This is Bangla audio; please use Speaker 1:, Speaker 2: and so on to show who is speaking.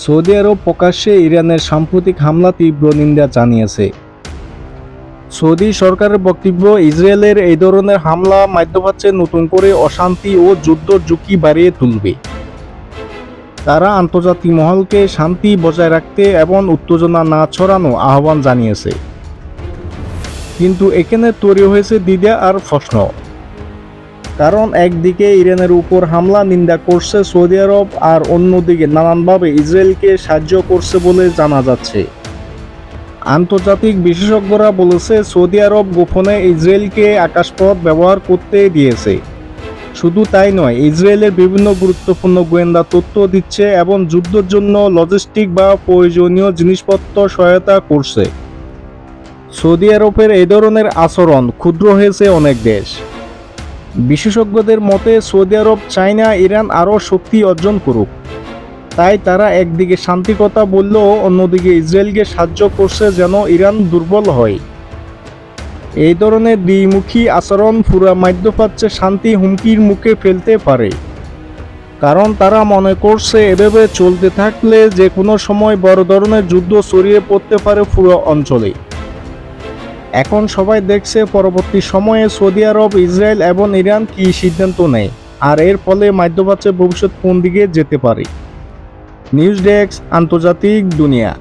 Speaker 1: সৌদি আরব প্রকাশ্যে ইরানের সাম্প্রতিক হামলা তীব্র নিন্দা জানিয়েছে। সৌদি সরকারের বক্তব্য, ইসরায়েলের এই ধরনের হামলা মধ্যপ্রাচ্যে নতুন করে অশান্তি ও যুদ্ধর ঝুঁকি বাড়িয়ে তুলবে। তারা আন্তর্জাতিক মহলকে শান্তি বজায় রাখতে এবং উত্তেজনা না ছড়ানো আহ্বান জানিয়েছে। কিন্তু এখানে তৈরি হয়েছে দ্বিধা আর প্রশ্ন। কারণ একদিকে ইরানের উপর হামলা নিন্দা করছে সৌদি আরব, আর অন্যদিকে নানানভাবে ইসরায়েলকে সাহায্য করছে বলে জানা যাচ্ছে। আন্তর্জাতিক বিশেষজ্ঞরা বলেছে, সৌদি আরব গোপনে ইসরায়েলকে আকাশপথ ব্যবহার করতে দিয়েছে। শুধু তাই নয়, ইসরায়েলের বিভিন্ন গুরুত্বপূর্ণ গোয়েন্দা তথ্য দিচ্ছে এবং যুদ্ধের জন্য লজিস্টিক বা প্রয়োজনীয় জিনিসপত্র সহায়তা করছে। সৌদি আরবের এই ধরনের আচরণ ক্ষুদ্র হয়েছে অনেক দেশ। বিশেষজ্ঞদের মতে, সৌদি আরব চায় না ইরান আরও শক্তি অর্জন করুক। তাই তারা একদিকে শান্তির কথা বললেও অন্যদিকে ইসরায়েলকে সাহায্য করছে যেন ইরান দুর্বল হয়। এই ধরনের দ্বিমুখী আচরণ পুরো মধ্যপ্রাচ্যে শান্তি হুমকির মুখে ফেলতে পারে। কারণ তারা মনে করছে, এভাবে চলতে থাকলে যে কোনো সময় বড় ধরনের যুদ্ধ ছড়িয়ে পড়তে পারে পুরো অঞ্চলে। এখন সবাই দেখছে পরবর্তী সময়ে সৌদি আরব, ইসরায়েল এবং ইরান কী সিদ্ধান্ত নেয়, আর এর ফলে মধ্যপ্রাচ্যের ভবিষ্যৎ কোন দিকে যেতে পারে। নিউজ ডেস্ক, আন্তর্জাতিক দুনিয়া।